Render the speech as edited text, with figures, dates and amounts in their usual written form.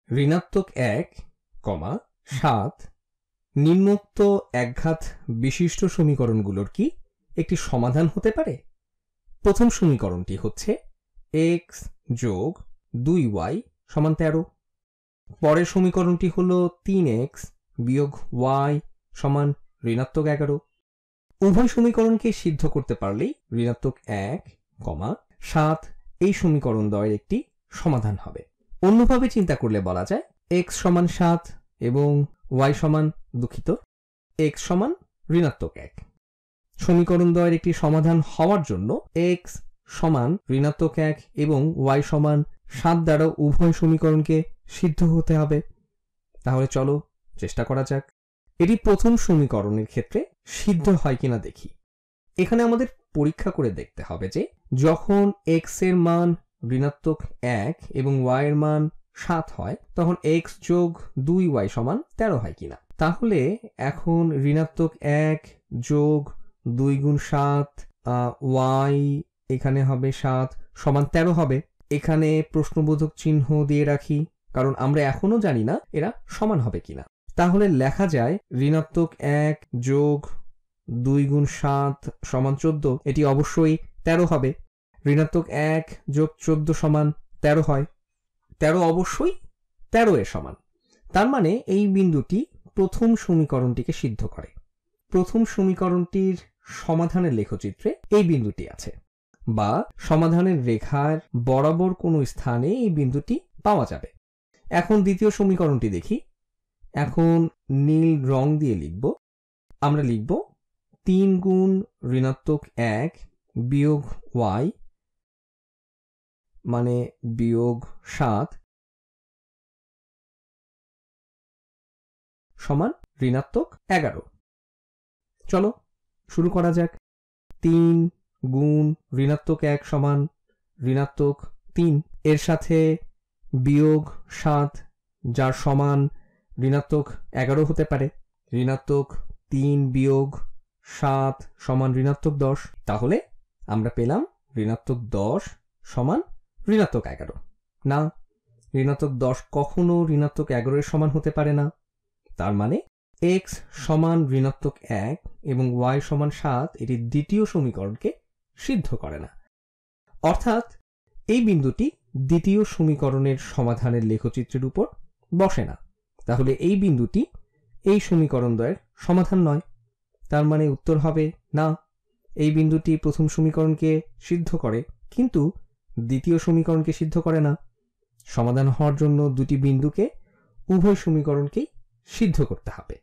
ঋণাত্মক 1, 7 নিম্নোক্ত একঘাত বিশিষ্ট সমীকরণগুলোর কি একটি সমাধান হতে পারে? প্রথম সমীকরণটি হচ্ছে x যোগ 2y সমান 13। পরের সমীকরণটি হল 3x বিয়োগ y সমান ঋণাত্মক 11। উভয় সমীকরণকে সিদ্ধ করতে পারলেই ঋণাত্মক 1, 7 এই সমীকরণ দ্বয়ের একটি সমাধান হবে। অন্যভাবে চিন্তা করলে বলা যায় x সমান 7 এবং y সমান x সমান ঋণাত্মক 1। সমীকরণ দ্বয়ের একটি সমাধান হওয়ার জন্য x সমান ঋণাত্মক 1 এবং y সমান 7 দ্বারা উভয় সমীকরণকে সিদ্ধ হতে হবে। তাহলে চলো চেষ্টা করা যাক। এটি প্রথম সমীকরণের ক্ষেত্রে সিদ্ধ হয় কিনা দেখি। এখানে আমাদের পরীক্ষা করে দেখতে হবে যে যখন x এর মান ঋণাত্মক 1 এবং y এর মান 7 হয় তখন x যোগ 2y সমান 13 হয় কিনা। তাহলে এখন ঋণাত্মক 1 যোগ 2 গুণ 7 y এখানে হবে 7 সমান 13 হবে। এখানে প্রশ্নবোধক চিহ্ন দিয়ে রাখি, কারণ আমরা এখনো জানি না এরা সমান হবে কিনা। তাহলে লেখা যায় ঋণাত্মক 1 যোগ 2 গুণ 7 সমান 14, এটি অবশ্যই 13 হবে। ঋণাত্মক 1 যোগ 14 সমান 13 হয়। 13 অবশ্যই 13 এর সমান। তার মানে এই বিন্দুটি প্রথম সমীকরণটিকে সিদ্ধ করে। প্রথম সমীকরণটির সমাধানের লেখচিত্রে এই বিন্দুটি আছে, বা সমাধানের রেখার বরাবর কোনো স্থানে এই বিন্দুটি পাওয়া যাবে। এখন দ্বিতীয় সমীকরণটি দেখি। এখন নীল রং দিয়ে লিখব। আমরা লিখব 3 গুণ ঋণাত্মক 1 বিয়োগ y মানে বিয়োগ 7 সমান ঋণাত্মক 11। চলো শুরু করা যাক। 3 গুণ ঋণাত্মক 1 সমান ঋণাত্মক 3, এর সাথে বিয়োগ 7 যার সমান ঋণাত্মক 11 হতে পারে। ঋণাত্মক 3 বিয়োগ 7 সমান ঋণাত্মক 10। তাহলে আমরা পেলাম ঋণাত্মক 10 সমান ঋণাত্মক 11। না, ঋণাত্মক 10 কখনো ঋণাত্মক 11 এর সমান হতে পারে না। তার মানে x সমান ঋণাত্মক 1 এবং y সমান 7 এটি দ্বিতীয় সমীকরণকে সিদ্ধ করে না। অর্থাৎ এই বিন্দুটি দ্বিতীয় সমীকরণের সমাধানের লেখচিত্রের উপর বসে না। তাহলে এই বিন্দুটি এই সমীকরণ দ্বয়ের সমাধান নয়। তার মানে উত্তর হবে না, এই বিন্দুটি প্রথম সমীকরণকে সিদ্ধ করে কিন্তু দ্বিতীয় সমীকরণকে সিদ্ধ করে না। সমাধান হওয়ার জন্য দুটি বিন্দুকে উভয় সমীকরণকেই সিদ্ধ করতে হবে।